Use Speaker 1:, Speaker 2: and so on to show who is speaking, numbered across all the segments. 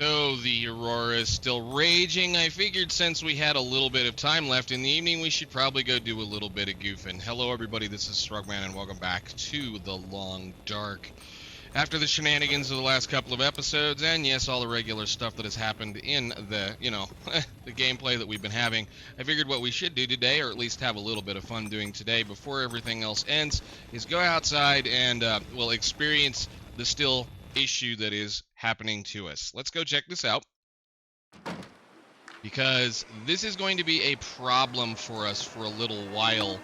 Speaker 1: So the aurora is still raging. I figured since we had a little bit of time left in the evening, we should probably go do a little bit of goofing. Hello everybody, this is Strugman and welcome back to The Long Dark. After the shenanigans of the last couple of episodes, and yes, all the regular stuff that has happened in the, the gameplay that we've been having, I figured what we should do today, or at least have a little bit of fun doing today before everything else ends, is go outside and, we'll experience the still issue that is happening to us. Let's go check this out, because this is going to be a problem for us for a little while.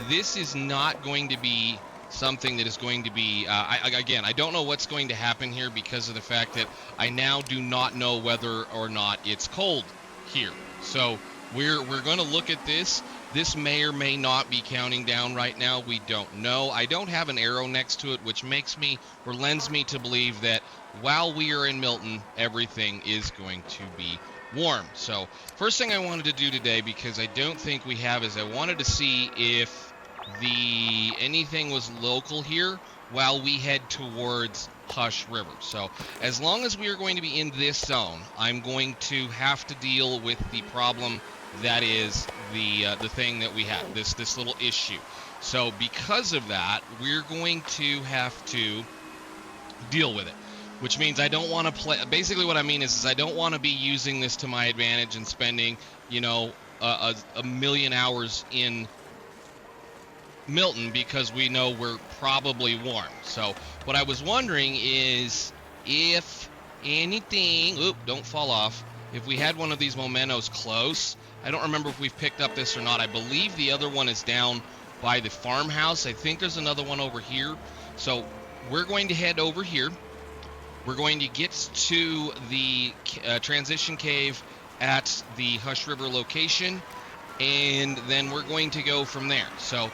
Speaker 1: This is not going to be something that is going to be, again, I don't know what's going to happen here because of the fact that I now do not know whether or not it's cold here. So we're going to look at this. This may or may not be counting down right now. We don't know. I don't have an arrow next to it, which makes me, or lends me to believe that while we are in Milton, everything is going to be warm. So first thing I wanted to do today, because I don't think we have, is I wanted to see if anything was local here while we head towards Hush River. So as long as we are going to be in this zone, I'm going to have to deal with the problem that is the thing that we have, this little issue. So because of that, we're going to have to deal with it, which means I don't want to play. Basically what I mean is I don't want to be using this to my advantage and spending, a million hours in Milton because we know we're probably warm. So what I was wondering is if anything, don't fall off, if we had one of these mementos close. I don't remember if we've picked up this or not. I believe the other one is down by the farmhouse. I think there's another one over here. So we're going to head over here. We're going to get to the transition cave at the Hush River location, and then we're going to go from there. So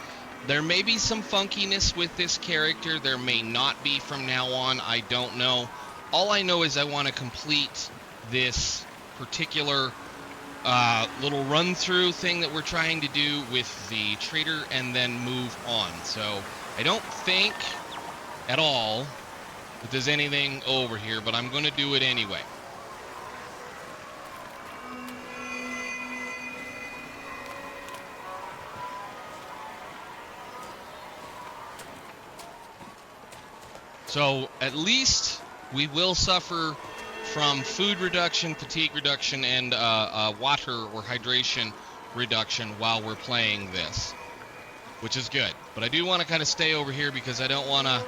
Speaker 1: there may be some funkiness with this character. There may not be from now on. I don't know. All I know is I want to complete this particular little run-through thing that we're trying to do with the trader and then move on. So I don't think at all that there's anything over here, but I'm going to do it anyway. So at least we will suffer from food reduction, fatigue reduction, and water or hydration reduction while we're playing this, which is good. But I do want to kind of stay over here because I don't want a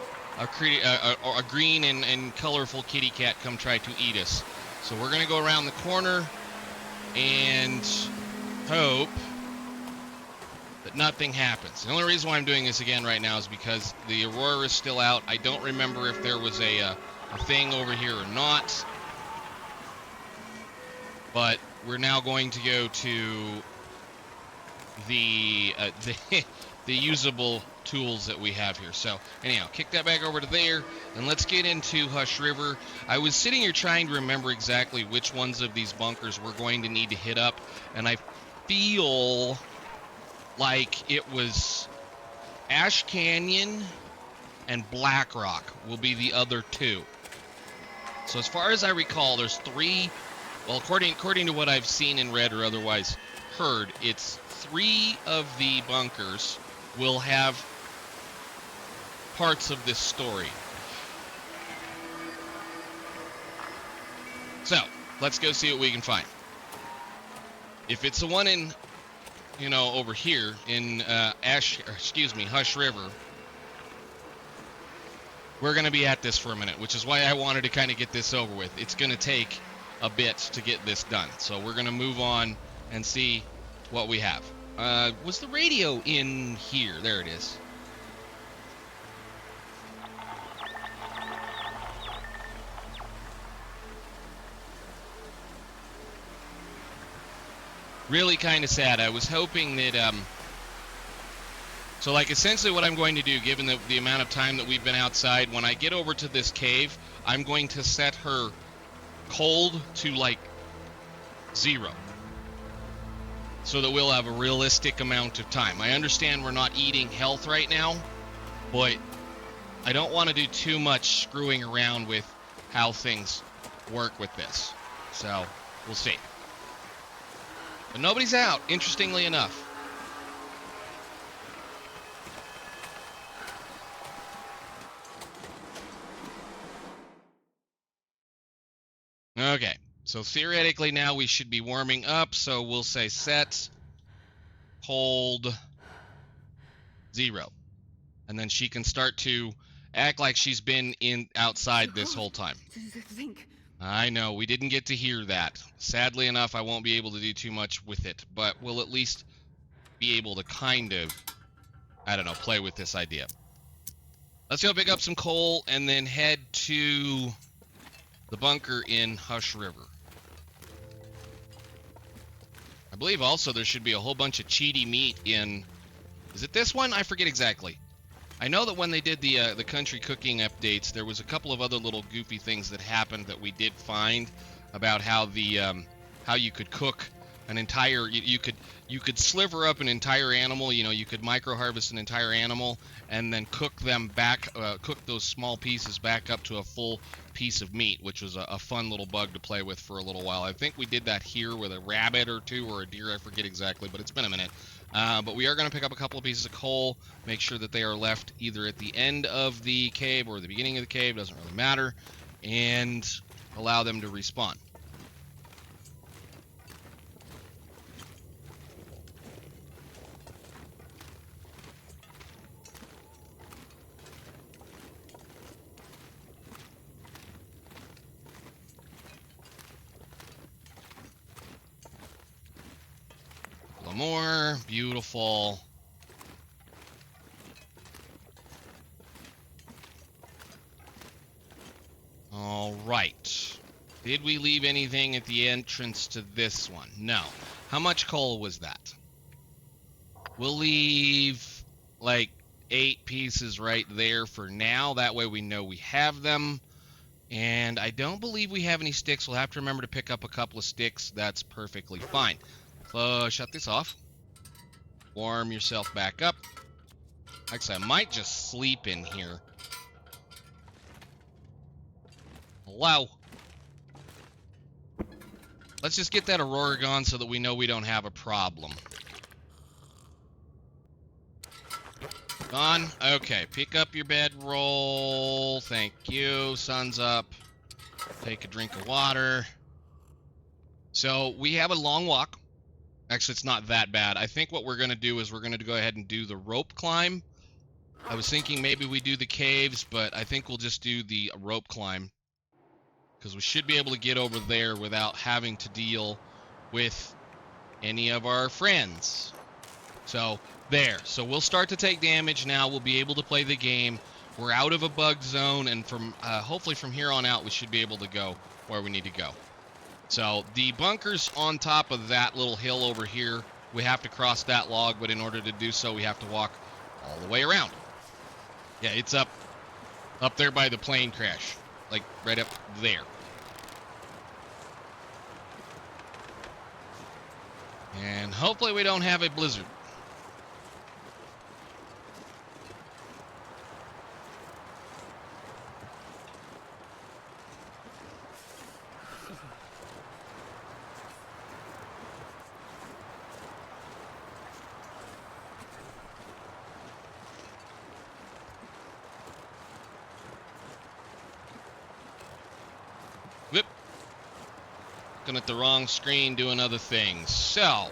Speaker 1: green and colorful kitty cat come try to eat us. So we're going to go around the corner and hope that nothing happens. The only reason why I'm doing this again right now is because the aurora is still out. I don't remember if there was a thing over here or not. But we're now going to go to the usable tools that we have here. So anyhow, kick that back over to there, and let's get into Hush River. I was sitting here trying to remember exactly which ones of these bunkers we're going to need to hit up, and I feel like it was Ash Canyon and Black Rock will be the other two. So as far as I recall, there's three. Well, according to what I've seen and read or otherwise heard, it's 3 of the bunkers will have parts of this story. So let's go see what we can find. If it's the one in, over here in Hush River, we're going to be at this for a minute, which is why I wanted to kind of get this over with. It's going to take a bit to get this done. So we're going to move on and see what we have. Was the radio in here? There it is. Really kind of sad. I was hoping that, so like essentially what I'm going to do, given the amount of time that we've been outside, when I get over to this cave, I'm going to set her cold to like 0. So that we'll have a realistic amount of time. I understand we're not eating health right now, but I don't want to do too much screwing around with how things work with this. So we'll see. But nobody's out, interestingly enough. Okay, so theoretically now we should be warming up, so we'll say set, hold, 0. And then she can start to act like she's been outside this whole time. I know, we didn't get to hear that. Sadly enough, I won't be able to do too much with it, but we'll at least be able to kind of, I don't know, play with this idea. Let's go pick up some coal and then head to the bunker in Hush River. I believe also there should be a whole bunch of cheaty meat in... Is it this one? I forget exactly. I know that when they did the country cooking updates, there was a couple of other little goofy things that happened that we did find about how the how you could cook an entire... You could sliver up an entire animal. You know, you could micro harvest an entire animal and then cook them back, cook those small pieces back up to a full piece of meat, which was a fun little bug to play with for a little while. I think we did that here with a rabbit or two or a deer, I forget exactly, but it's been a minute. But we are going to pick up a couple of pieces of coal, make sure that they are left either at the end of the cave or the beginning of the cave, doesn't really matter, and allow them to respawn. More beautiful. All right. Did we leave anything at the entrance to this one? No. How much coal was that? We'll leave like 8 pieces right there for now. That way we know we have them. And I don't believe we have any sticks. We'll have to remember to pick up a couple of sticks. That's perfectly fine. Shut this off. Warm yourself back up. Actually, I might just sleep in here. Hello. Let's just get that aurora gone so that we know we don't have a problem. Gone? Okay, pick up your bedroll. Thank you. Sun's up. Take a drink of water. So, we have a long walk. Actually, it's not that bad. I think what we're going to do is we're going to go ahead and do the rope climb. I was thinking maybe we do the caves, but I think we'll just do the rope climb. Because we should be able to get over there without having to deal with any of our friends. So, there. So we'll start to take damage now. We'll be able to play the game. We're out of a bug zone, and hopefully from here on out we should be able to go where we need to go. So the bunker's on top of that little hill over here. We have to cross that log, but in order to do so, we have to walk all the way around. Yeah, it's up there by the plane crash, like right up there. And hopefully we don't have a blizzard. Whoop. Looking at the wrong screen, doing other things. So.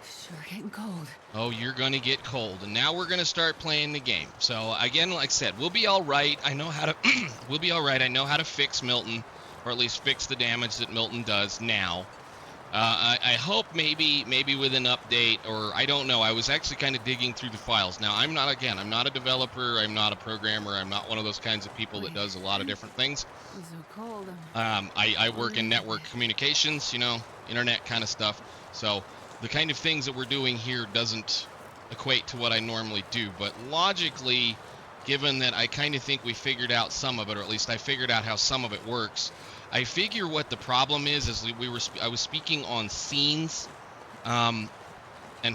Speaker 2: Sure getting cold.
Speaker 1: Oh, you're going to get cold. And now we're going to start playing the game. So, again, like I said, we'll be all right. I know how to we'll be all right. I know how to fix Milton, or at least fix the damage that Milton does now. I hope maybe with an update, or I don't know. I was actually kind of digging through the files. Now, I'm not a developer. I'm not a programmer. I'm not one of those kinds of people that does a lot of different things.
Speaker 2: It's so cold.
Speaker 1: I work in network communications, you know, internet kind of stuff. So the kind of things that we're doing here doesn't equate to what I normally do. But logically, given that I kind of think we figured out some of it, or at least I figured out how some of it works, I figure what the problem is I was speaking on scenes, and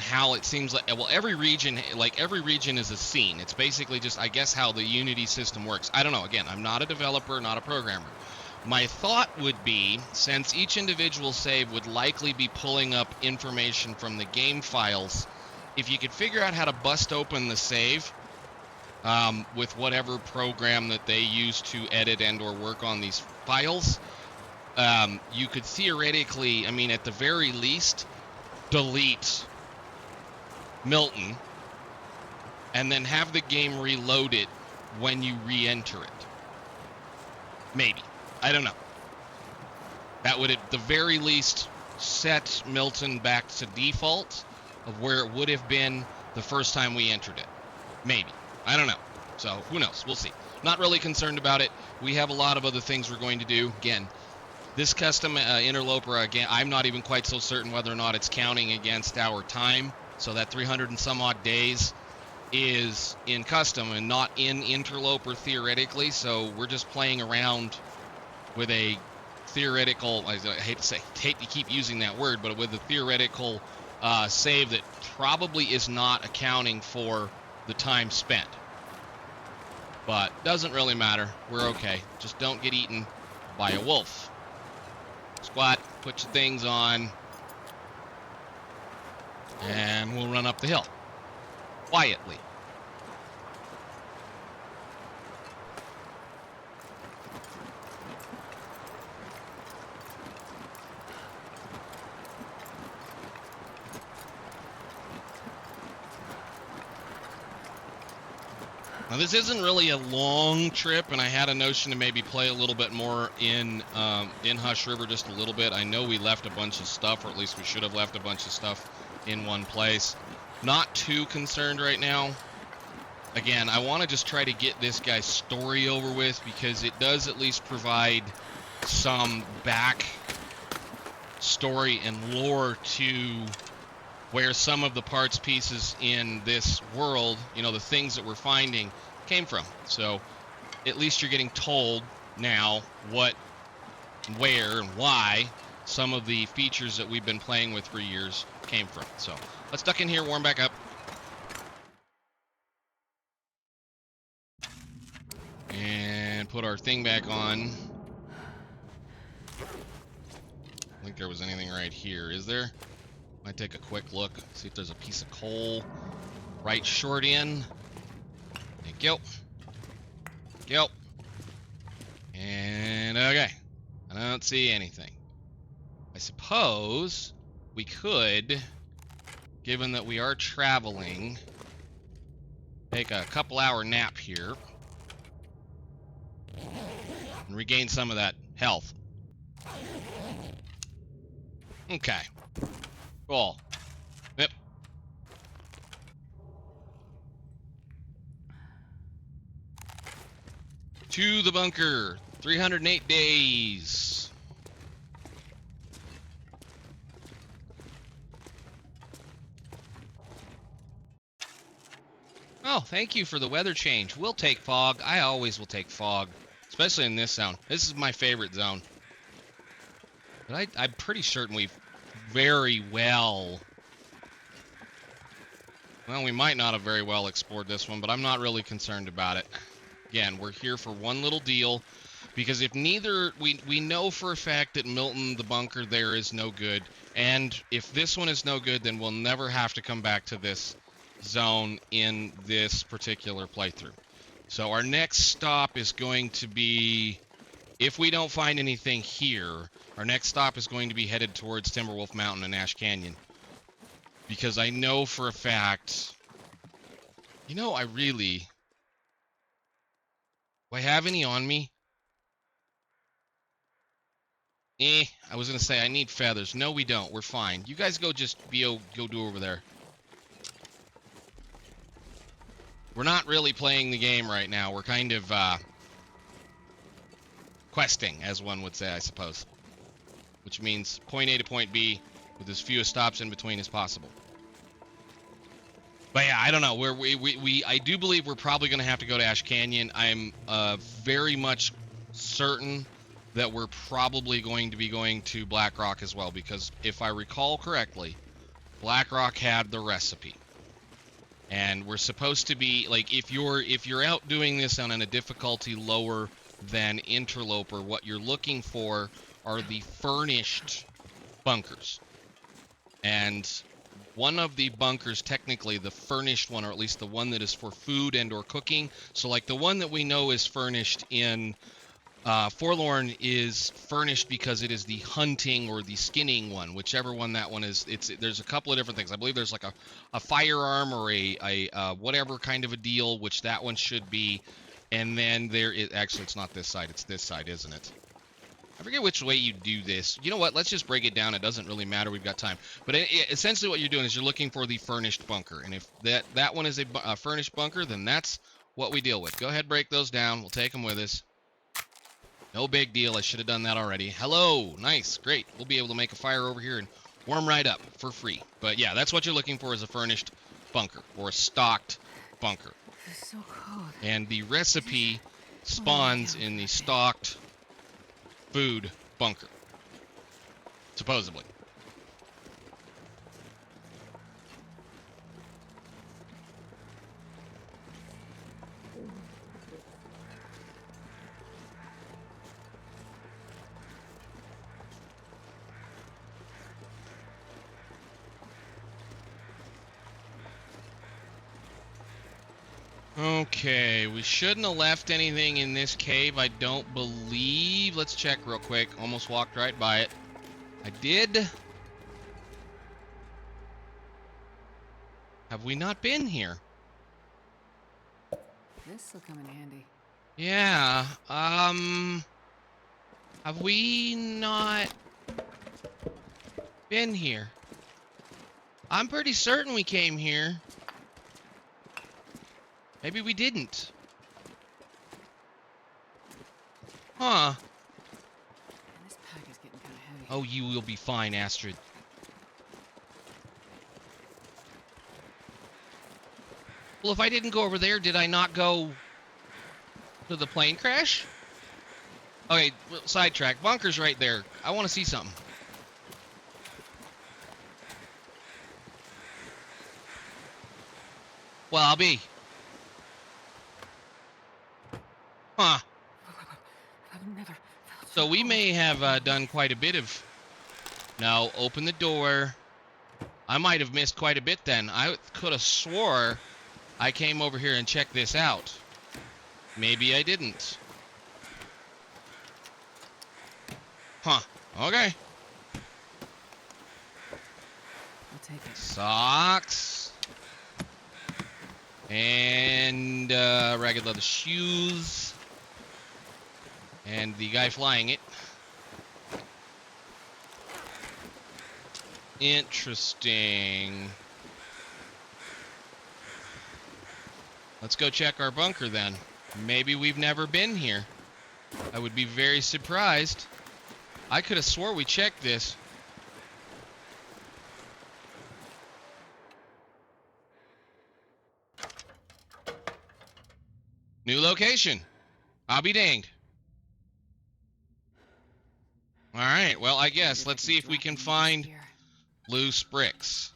Speaker 1: how it seems like, well, every region is a scene. It's basically just, I guess, how the Unity system works. I don't know. Again, I'm not a developer, not a programmer, My thought would be, since each individual save would likely be pulling up information from the game files, if you could figure out how to bust open the save with whatever program that they use to edit and or work on these files, you could theoretically, I mean, at the very least, delete Milton and then have the game reload it when you re-enter it. Maybe. I don't know. That would at the very least set Milton back to default of where it would have been the first time we entered it. Maybe. I don't know. So who knows? We'll see. Not really concerned about it. We have a lot of other things we're going to do. Again, this custom interloper, again, I'm not even quite so certain whether or not it's counting against our time. So that 300 and some odd days is in custom and not in interloper theoretically. So we're just playing around with a theoretical, I hate to keep using that word, but with a theoretical save that probably is not accounting for the time spent. But doesn't really matter. We're okay. Just don't get eaten by a wolf. Squat, put your things on, and we'll run up the hill quietly. Now, this isn't really a long trip, and I had a notion to maybe play a little bit more in Hush River just a little bit. I know we left a bunch of stuff, or at least we should have left a bunch of stuff in one place. Not too concerned right now. Again, I want to just try to get this guy's story over with, because it does at least provide some back story and lore to where some of the parts pieces in this world, you know, the things that we're finding came from. So at least you're getting told now what, where, and why some of the features that we've been playing with for years came from. So let's duck in here, warm back up. And put our thing back on. I don't think there was anything right here, is there? Might take a quick look, see if there's a piece of coal right short in. Thank you. Thank you. And okay, I don't see anything. I suppose we could, given that we are traveling, take a couple-hour nap here and regain some of that health. Okay. Cool. Yep. To the bunker. 308 days. Oh, thank you for the weather change. We'll take fog. I always will take fog, especially in this zone. This is my favorite zone. But I'm pretty certain we've very well, we might not have very well explored this one, but I'm not really concerned about it. Again, we're here for one little deal, because if neither, we know for a fact that Milton, the bunker there, is no good, and if this one is no good, then we'll never have to come back to this zone in this particular playthrough. So our next stop is going to be, if we don't find anything here, our next stop is going to be headed towards Timberwolf Mountain and Ash Canyon. Because I know for a fact, you know, do I have any on me? I was going to say I need feathers. No, we don't. We're fine. You guys go go do over there. We're not really playing the game right now. We're kind of, questing, as one would say, I suppose. Which means point A to point B with as few stops in between as possible. But yeah, I don't know. I do believe we're probably going to have to go to Ash Canyon. I'm very much certain that we're probably going to be going to Black Rock as well, because if I recall correctly, Black Rock had the recipe. And we're supposed to be, like, if you're out doing this on a difficulty lower than interloper. What you're looking for are the furnished bunkers. And one of the bunkers, technically the furnished one, or at least the one that is for food and or cooking. So like the one that we know is furnished in Forlorn is furnished because it is the hunting or the skinning one, whichever one that one is. There's a couple of different things. I believe there's like a firearm or a whatever kind of a deal, which that one should be. And then there is, actually it's not this side, it's this side, isn't it? I forget which way you do this. You know what? Let's just break it down. It doesn't really matter. We've got time. But essentially what you're doing is you're looking for the furnished bunker. And if that one is a furnished bunker, then that's what we deal with. Go ahead, break those down. We'll take them with us. No big deal. I should have done that already. Hello. Nice. Great. We'll be able to make a fire over here and warm right up for free. But yeah, that's what you're looking for, is a furnished bunker or a stocked bunker.
Speaker 2: It's so cold.
Speaker 1: And the recipe spawns in the stocked food bunker, supposedly. Okay, we shouldn't have left anything in this cave, I don't believe. Let's check real quick. Almost walked right by it. I did. Have we not been here?
Speaker 2: This will come in handy.
Speaker 1: Yeah, have we not been here? I'm pretty certain we came here. Maybe we didn't. Huh.
Speaker 2: Man, this pack is getting kind of heavy.
Speaker 1: Oh, you will be fine, Astrid. Well, if I didn't go over there, did I not go to the plane crash? Okay, sidetrack. Bunker's right there. I want to see something. Well, I'll be. Huh.
Speaker 2: I've never felt
Speaker 1: So we
Speaker 2: cold.
Speaker 1: may have done quite a bit of... No, open the door. I might have missed quite a bit then. I could have swore I came over here and checked this out. Maybe I didn't. Huh. Okay.
Speaker 2: I'll take it.
Speaker 1: Socks. And ragged leather shoes. And the guy flying it. Interesting. Let's go check our bunker then. Maybe we've never been here. I would be very surprised. I could have swore we checked this. New location. I'll be danged. All right, well, I guess. Let's see if we can find loose bricks.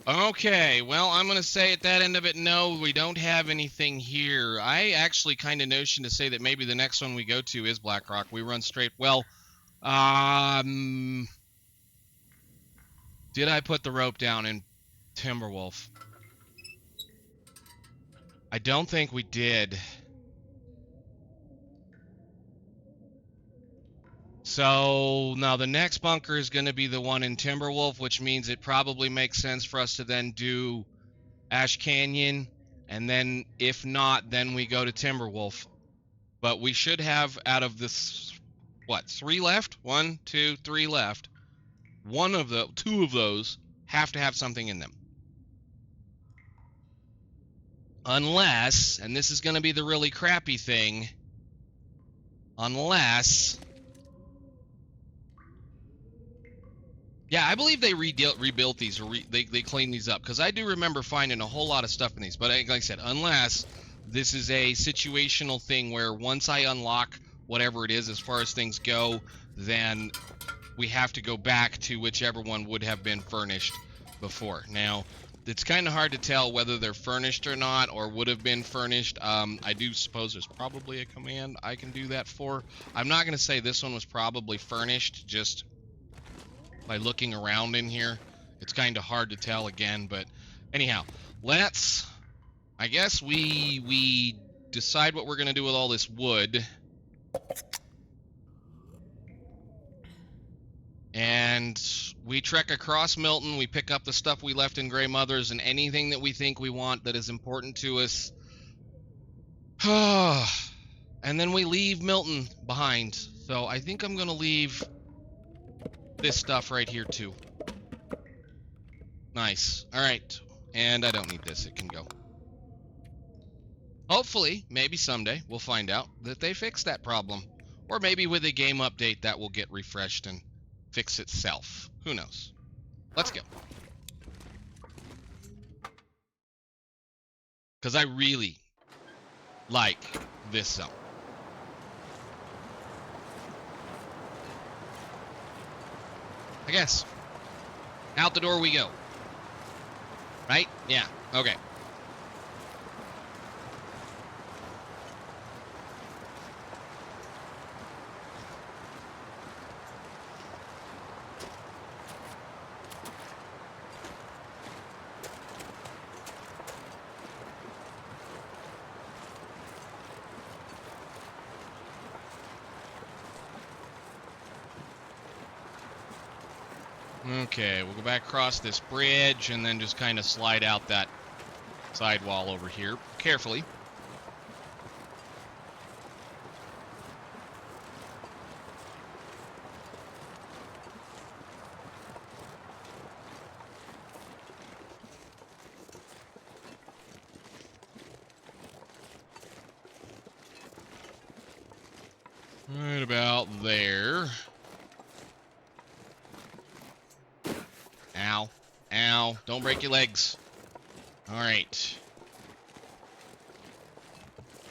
Speaker 1: Okay, well, I'm going to say at that end of it, no, we don't have anything here. I actually kind of notion to say that maybe the next one we go to is Black Rock. We run straight. Well, did I put the rope down in Timberwolf? I don't think we did. So now the next bunker is going to be the one in Timberwolf, which means it probably makes sense for us to then do Ash Canyon, and then if not, then we go to Timberwolf. But we should have, out of this what, 3 left? 1, 2, 3 left. Two of those have to have something in them. Unless, and this is going to be the really crappy thing, unless... Yeah, I believe they rebuilt these, or they cleaned these up, because I do remember finding a whole lot of stuff in these. But like I said, unless this is a situational thing where once I unlock whatever it is as far as things go, then we have to go back to whichever one would have been furnished before. Now, it's kind of hard to tell whether they're furnished or not, or would have been furnished. I do suppose there's probably a command I can do that for. I'm not going to say this one was probably furnished, just by looking around in here. It's kind of hard to tell again, but anyhow, let's, I guess we decide what we're going to do with all this wood. And we trek across Milton, we pick up the stuff we left in Grey Mother's and anything that we think we want that is important to us. And then we leave Milton behind. So I think I'm going to leave this stuff right here too. Nice. All right. And I don't need this. It can go. Hopefully, maybe someday, we'll find out that they fix that problem. Or maybe with a game update that will get refreshed and fix itself. Who knows? Let's go. Because I really like this zone. I guess. Out the door we go. Right? Yeah. Okay. Okay, we'll go back across this bridge and then just kind of slide out that sidewall over here carefully. Right about there. Ow. Ow. Don't break your legs. Alright.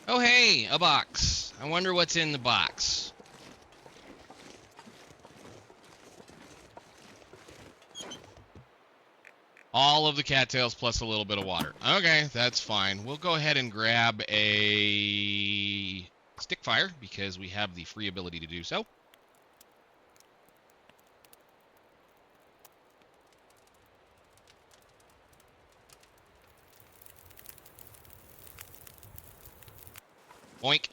Speaker 1: Oh, hey! A box. I wonder what's in the box. All of the cattails plus a little bit of water. Okay, that's fine. We'll go ahead and grab a stick fire because we have the free ability to do so. Boink.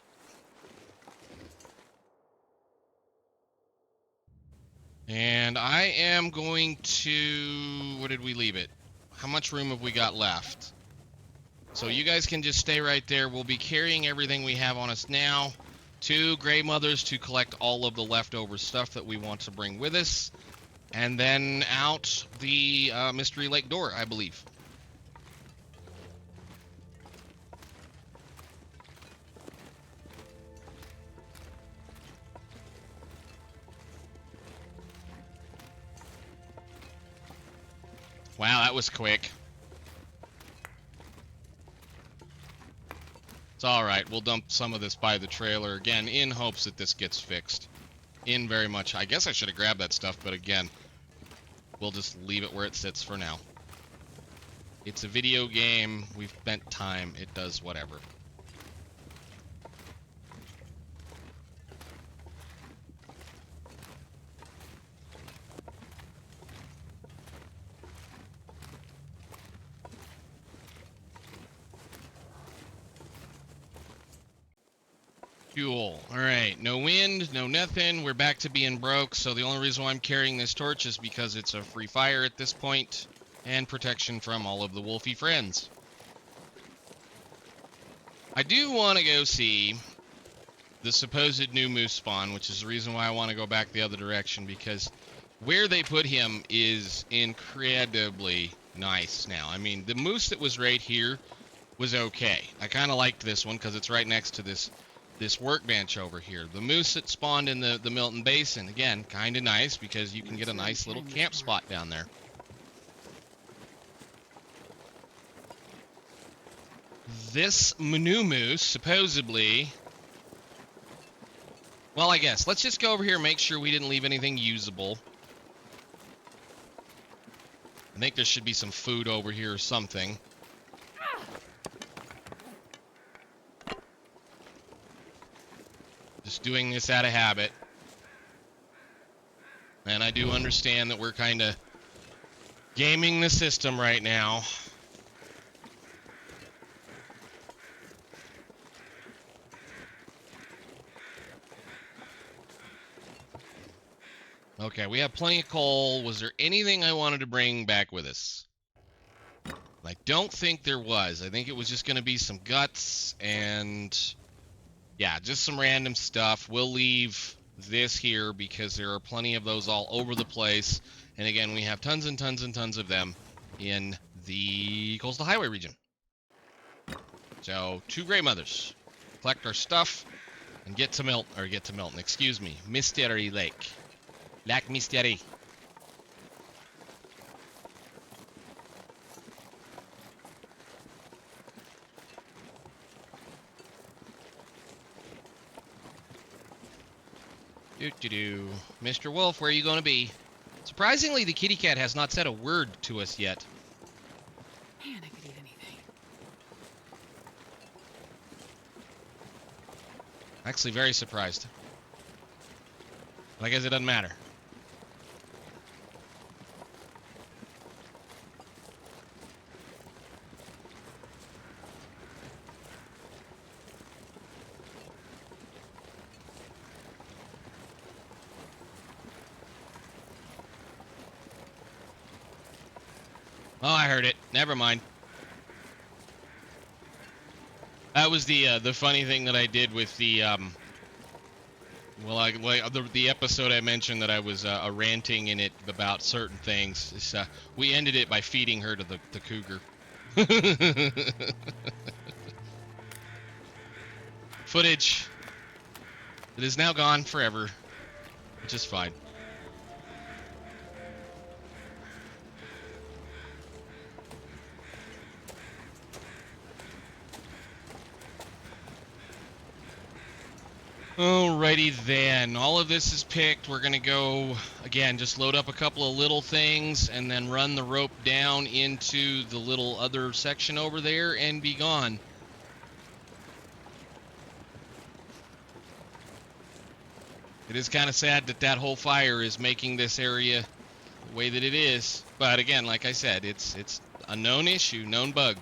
Speaker 1: And I am going to... Where did we leave it? How much room have we got left? So you guys can just stay right there. We'll be carrying everything we have on us now to Grey Mother's to collect all of the leftover stuff that we want to bring with us. And then out the Mystery Lake door, I believe. Wow, that was quick. It's alright, we'll dump some of this by the trailer again in hopes that this gets fixed. In very much. I guess I should have grabbed that stuff, but again, we'll just leave it where it sits for now. It's a video game. We've spent time. It does whatever. Fuel. Alright, no wind, no nothing. We're back to being broke, so the only reason why I'm carrying this torch is because it's a free fire at this point, and protection from all of the wolfy friends. I do want to go see the supposed new moose spawn, which is the reason why I want to go back the other direction, because where they put him is incredibly nice now. I mean, the moose that was right here was okay. I kind of liked this one because it's right next to this workbench over here. The moose that spawned in the Milton Basin, again, kind of nice because you can get a nice little camp spot down there. This new moose, supposedly... Well, I guess. Let's just go over here and make sure we didn't leave anything usable. I think there should be some food over here or something. Just doing this out of habit. And I do understand that we're kind of gaming the system right now. Okay, we have plenty of coal. Was there anything I wanted to bring back with us? I don't think there was. I think it was just going to be some guts and... yeah, just some random stuff. We'll leave this here because there are plenty of those all over the place. And again, we have tons and tons and tons of them in the Coastal Highway region. So, 2 Grey Mothers. Collect our stuff and get to Milton, excuse me. Mystery Lake. Lac Mystery. Doo-doo-doo. Mr. Wolf, where are you going to be? Surprisingly, the kitty cat has not said a word to us yet.
Speaker 2: Man, I could eat anything.
Speaker 1: Actually, very surprised. But I guess it doesn't matter. Oh, I heard it. Never mind. That was the funny thing that I did with the the episode I mentioned that I was ranting in it about certain things. It's, we ended it by feeding her to the cougar. Footage. It is now gone forever, which is fine. Alrighty then, all of this is picked. We're gonna go, again, just load up a couple of little things and then run the rope down into the little other section over there and be gone. It is kind of sad that that whole fire is making this area the way that it is. But again, like I said, it's a known issue, known bug.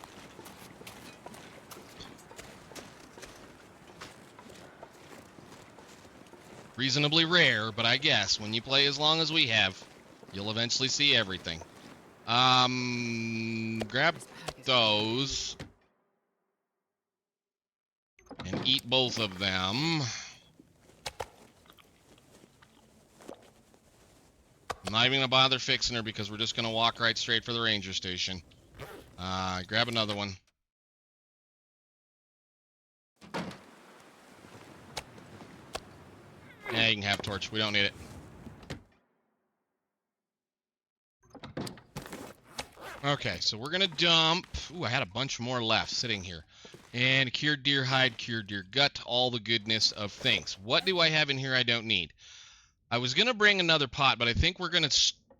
Speaker 1: Reasonably rare, but I guess when you play as long as we have, you'll eventually see everything. Grab those and eat both of them. I'm not even gonna bother fixing her because we're just gonna walk right straight for the ranger station. Grab another one. Yeah, you can have torch. We don't need it. Okay, so we're gonna dump... Ooh, I had a bunch more left sitting here. And cured deer hide, cured deer gut, all the goodness of things. What do I have in here I don't need? I was gonna bring another pot, but I think we're gonna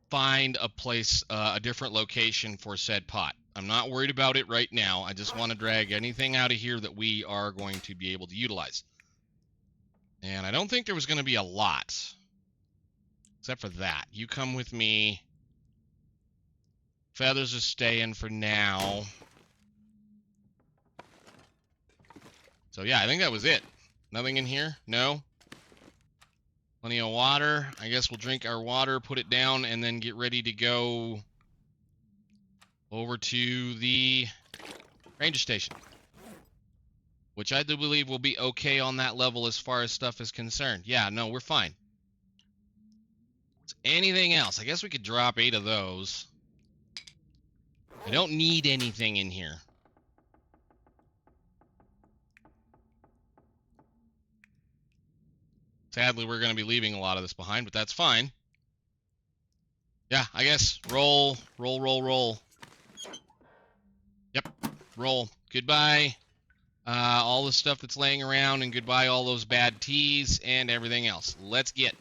Speaker 1: find a place, a different location for said pot. I'm not worried about it right now. I just want to drag anything out of here that we are going to be able to utilize. And I don't think there was going to be a lot. Except for that. You come with me. Feathers are staying for now. So yeah, I think that was it. Nothing in here? No? Plenty of water. I guess we'll drink our water, put it down, and then get ready to go over to the ranger station. which I do believe will be okay on that level as far as stuff is concerned. Yeah, no, we're fine. Anything else? I guess we could drop 8 of those. I don't need anything in here. Sadly, we're going to be leaving a lot of this behind, but that's fine. Yeah, I guess roll. Yep, roll. Goodbye. All the stuff that's laying around, and goodbye all those bad teas and everything else. Let's get.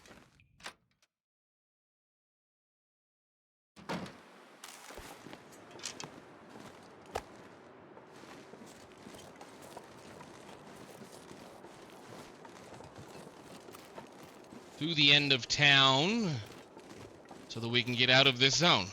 Speaker 1: To the end of town so that we can get out of this zone.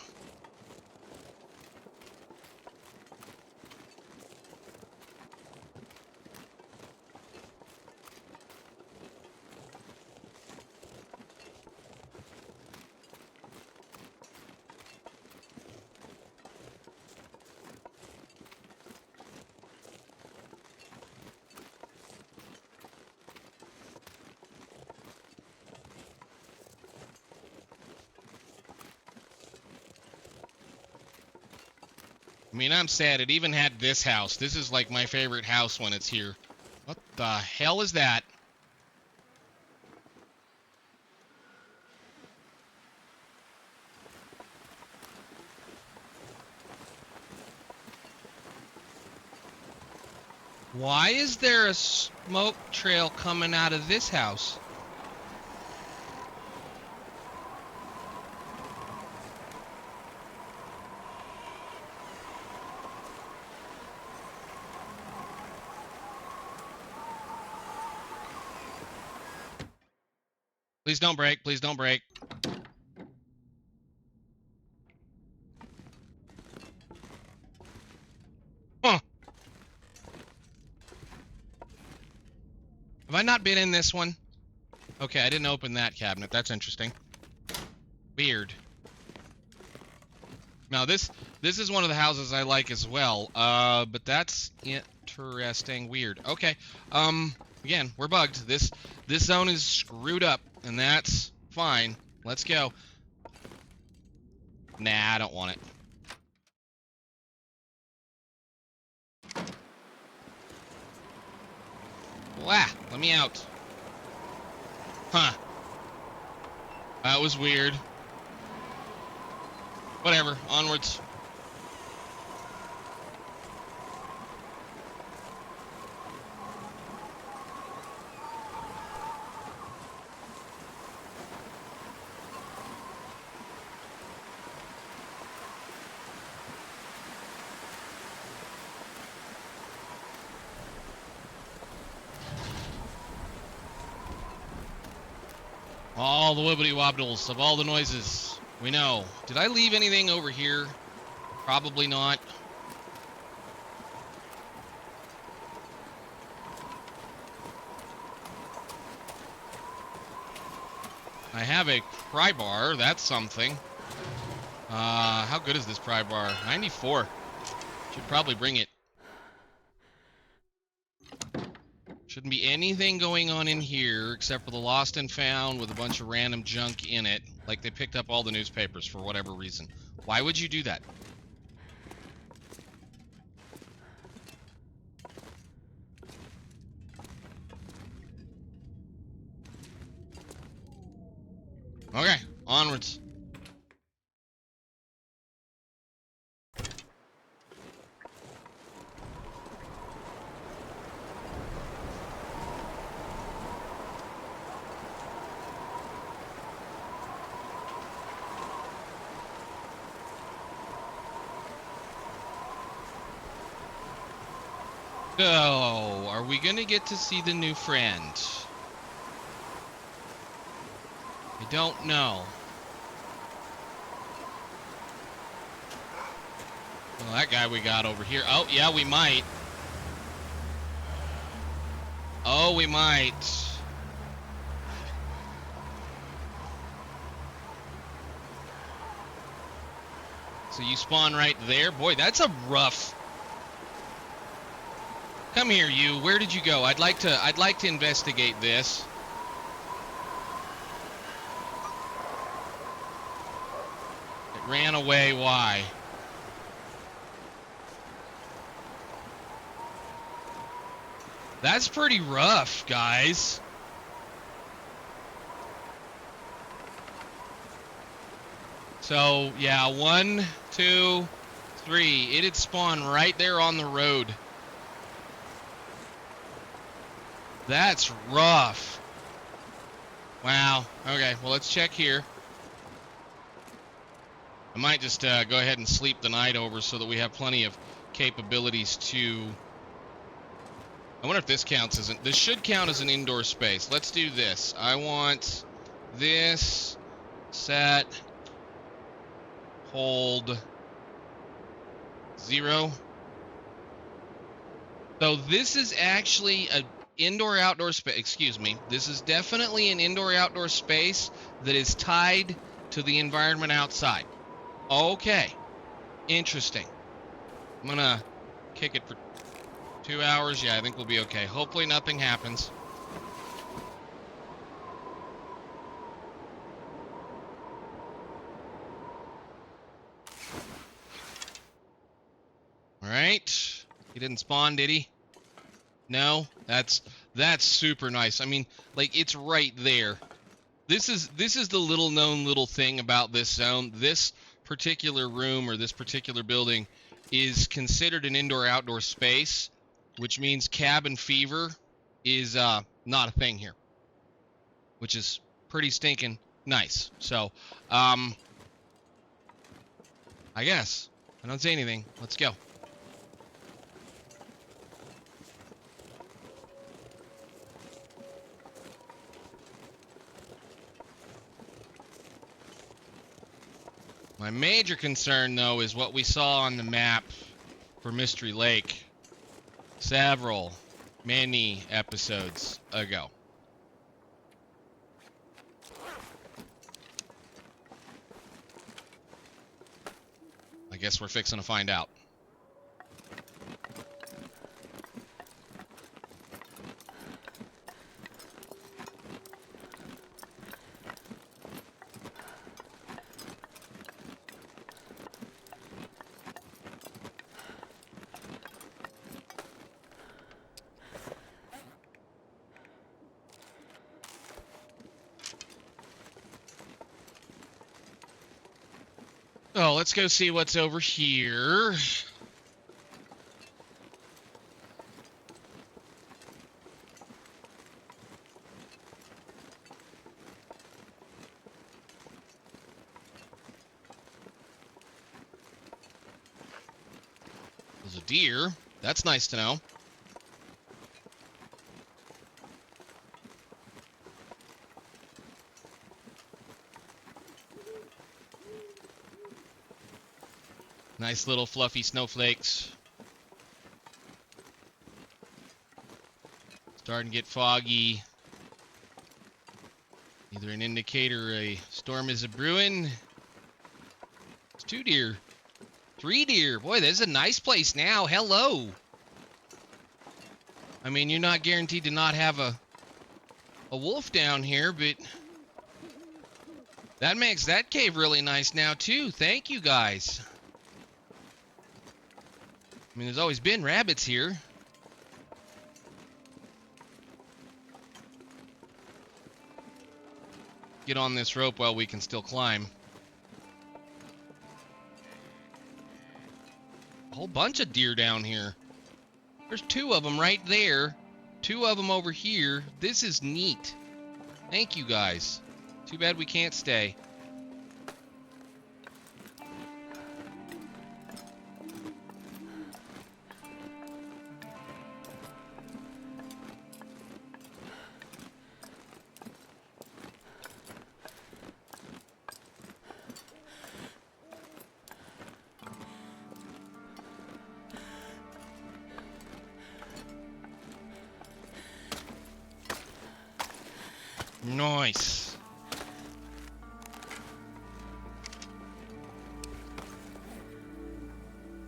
Speaker 1: I mean, I'm sad. It even had this house. This is like my favorite house when it's here. What the hell is that? Why is there a smoke trail coming out of this house? Please don't break. Please don't break. Huh. Have I not been in this one? Okay, I didn't open that cabinet. That's interesting. Weird. Now, this is one of the houses I like as well. But that's interesting. Weird. Okay. Again, we're bugged. This zone is screwed up, and that's fine. Let's go. Nah, I don't want it. Wah! Let me out. Huh. That was weird. Whatever. Onwards. All the wibbly wobbles of all the noises we know. Did I leave anything over here? Probably not. I have a pry bar. That's something. How good is this pry bar? 94. Should probably bring it. Shouldn't be anything going on in here except for the lost and found with a bunch of random junk in it. Like they picked up all the newspapers for whatever reason. Why would you do that? Okay, onwards. So, are we gonna get to see the new friend? I don't know. Well, that guy we got over here. Oh, yeah, we might. Oh, we might. So you spawn right there? Boy, that's a rough... Come here, you. Where did you go? I'd like to investigate this. It ran away. Why? That's pretty rough, guys. So, yeah, 1, 2, 3. It had spawned right there on the road. That's rough. Wow. Okay, well, let's check here. I might just go ahead and sleep the night over so that we have plenty of capabilities to... I wonder if this counts as this should count as an indoor space. Let's do this. I want this, set, hold, 0. So this is actually a indoor-outdoor space. Excuse me. This is definitely an indoor-outdoor space that is tied to the environment outside. Okay. Interesting. I'm gonna kick it for 2 hours. Yeah, I think we'll be okay. Hopefully nothing happens. All right. He didn't spawn, did he? No. That's super nice. I mean, like, it's right there. This is the little known little thing about this zone. This particular room or this particular building is considered an indoor-outdoor space, which means cabin fever is not a thing here, which is pretty stinking nice. So, I guess. I don't say anything. Let's go. My major concern, though, is what we saw on the map for Mystery Lake many episodes ago. I guess we're fixing to find out. Oh, let's go see what's over here. There's a deer. That's nice to know. Nice little fluffy snowflakes. Starting to get foggy. Either an indicator a storm is a-brewing. It's 2 deer. 3 deer. Boy, this is a nice place now. Hello. I mean, you're not guaranteed to not have a wolf down here, but that makes that cave really nice now, too. Thank you, guys. I mean, there's always been rabbits here. Get on this rope while we can still climb. A whole bunch of deer down here. There's 2 of them right there. 2 of them over here. This is neat. Thank you, guys. Too bad we can't stay. Nice.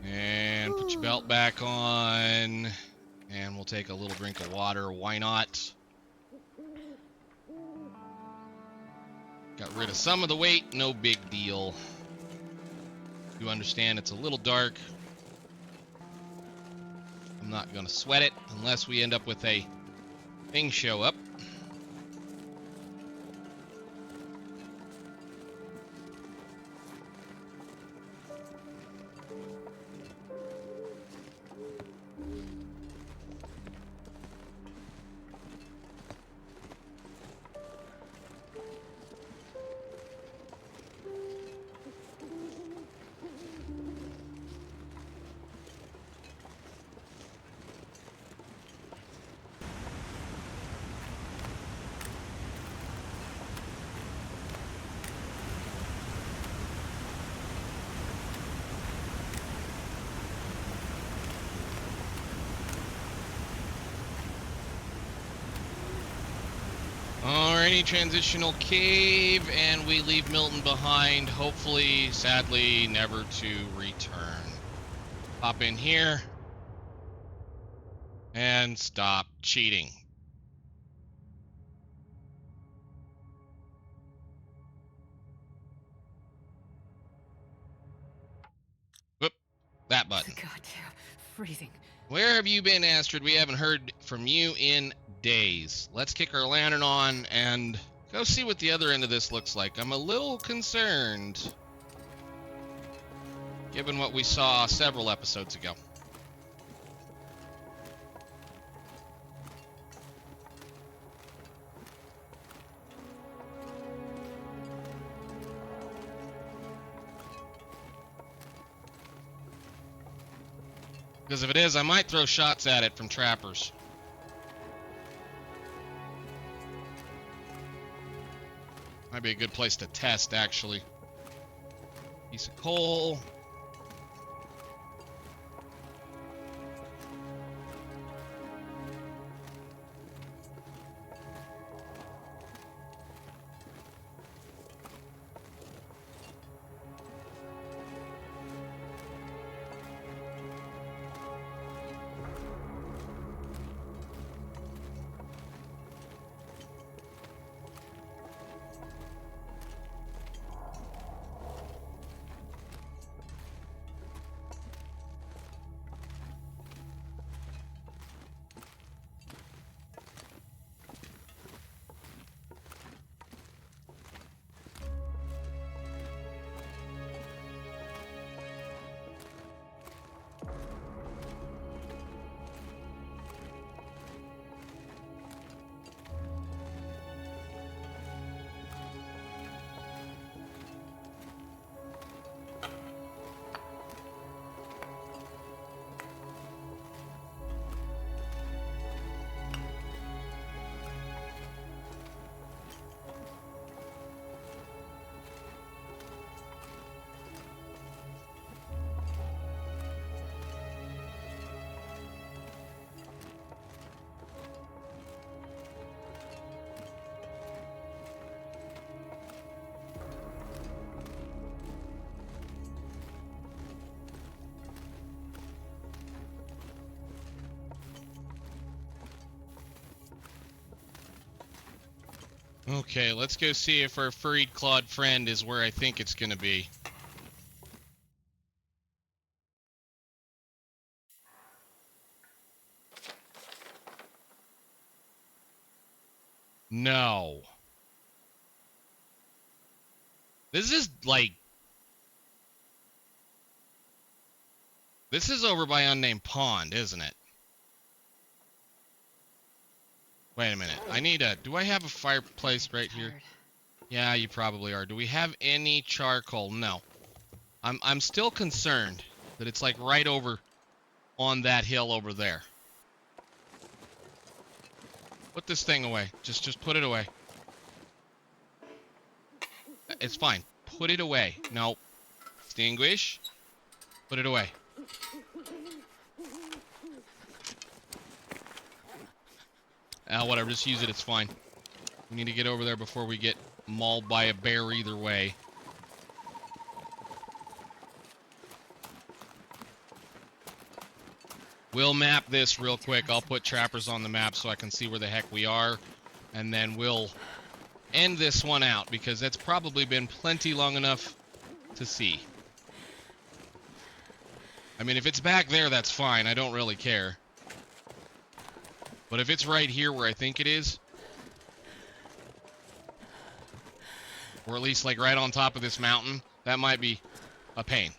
Speaker 1: And put your belt back on. And we'll take a little drink of water. Why not? Got rid of some of the weight. No big deal. You understand it's a little dark. I'm not going to sweat it unless we end up with a thing show up. Alrighty, transitional cave, and we leave Milton behind, hopefully, sadly, never to return. Hop in here, and stop cheating. Whoop, that button.
Speaker 2: Goddamn, freezing.
Speaker 1: Where have you been, Astrid? We haven't heard from you in days. Let's kick our lantern on and go see what the other end of this looks like. I'm a little concerned, given what we saw several episodes ago. Because if it is, I might throw shots at it from trappers. Might be a good place to test, actually. Piece of coal. Okay, let's go see if our furried clawed friend is where I think it's gonna be. No. This is like... This is over by Unnamed Pond, isn't it? Wait a minute. I need a... Do I have a fireplace right here? Yeah, you probably are. Do we have any charcoal? No. I'm still concerned that it's like right over on that hill over there. Put this thing away. Just put it away. It's fine. Put it away. No. Extinguish. Put it away. Whatever. Just use it. It's fine. We need to get over there before we get mauled by a bear either way. We'll map this real quick. I'll put trappers on the map so I can see where the heck we are. And then we'll end this one out because that's probably been plenty long enough to see. I mean, if it's back there, that's fine. I don't really care. But if it's right here where I think it is, or at least like right on top of this mountain, that might be a pain.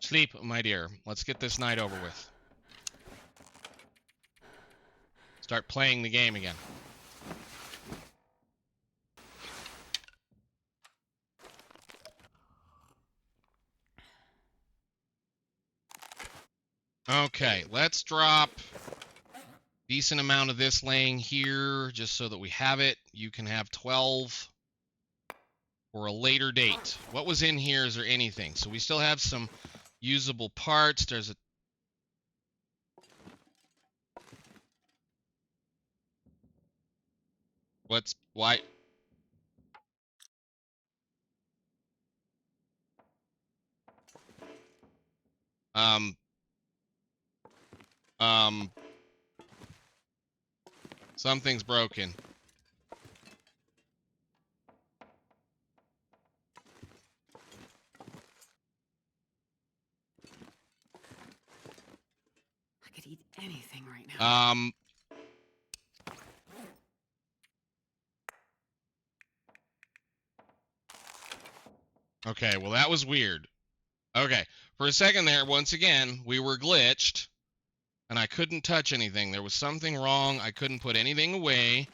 Speaker 1: Sleep, my dear. Let's get this night over with. Start playing the game again. Okay, let's drop decent amount of this laying here just so that we have it. You can have 12 for a later date. What was in here? Is there anything? So we still have some usable parts. There's a why? Something's broken.
Speaker 2: I could eat anything right now.
Speaker 1: Okay, well that was weird. Okay, for a second there, once again, we were glitched, and I couldn't touch anything. There was something wrong. I couldn't put anything away.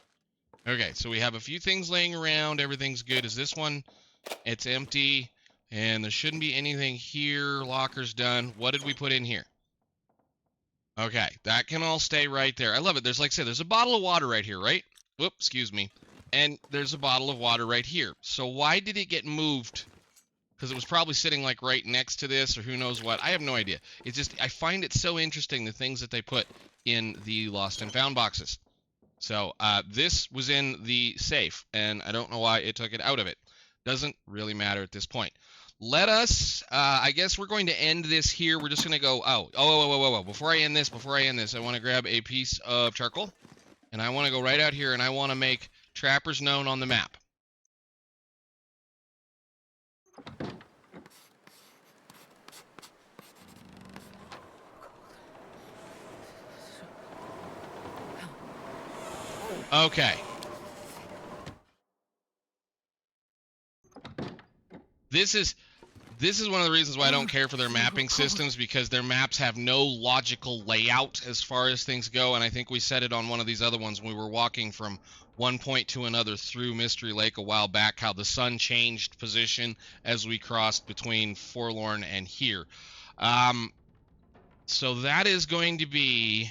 Speaker 1: Okay, so we have a few things laying around. Everything's good. Is this one? It's empty, and there shouldn't be anything here. Locker's done. What did we put in here? Okay, that can all stay right there. I love it. There's, like I said, there's a bottle of water right here, right? Whoop, excuse me. And there's a bottle of water right here. So why did it get moved? Because it was probably sitting like right next to this or who knows what. I have no idea. It's just, I find it so interesting, the things that they put in the lost and found boxes. So this was in the safe, and I don't know why it took it out of it. Doesn't really matter at this point. Let us, I guess we're going to end this here. We're just going to go, oh. Before I end this, I want to grab a piece of charcoal, and I want to go right out here, and I want to make trappers known on the map. Okay. This is one of the reasons why I don't care for their mapping systems, because their maps have no logical layout as far as things go, and I think we said it on one of these other ones when we were walking from one point to another through Mystery Lake a while back, how the sun changed position as we crossed between Forlorn and here. So that is going to be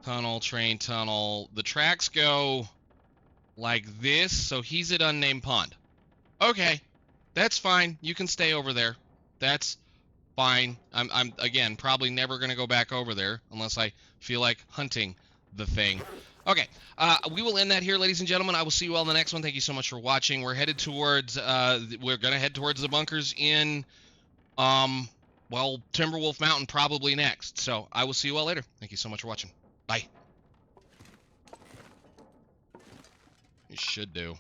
Speaker 1: tunnel, train tunnel. The tracks go like this, so he's at Unnamed Pond. Okay, that's fine. You can stay over there. That's fine. I'm again probably never gonna go back over there unless I feel like hunting the thing. Okay, we will end that here, ladies and gentlemen. I will see you all in the next one. Thank you so much for watching. We're headed towards we're gonna head towards the bunkers in well, Timberwolf Mountain probably next. So I will see you all later. Thank you so much for watching. Bye. You should do.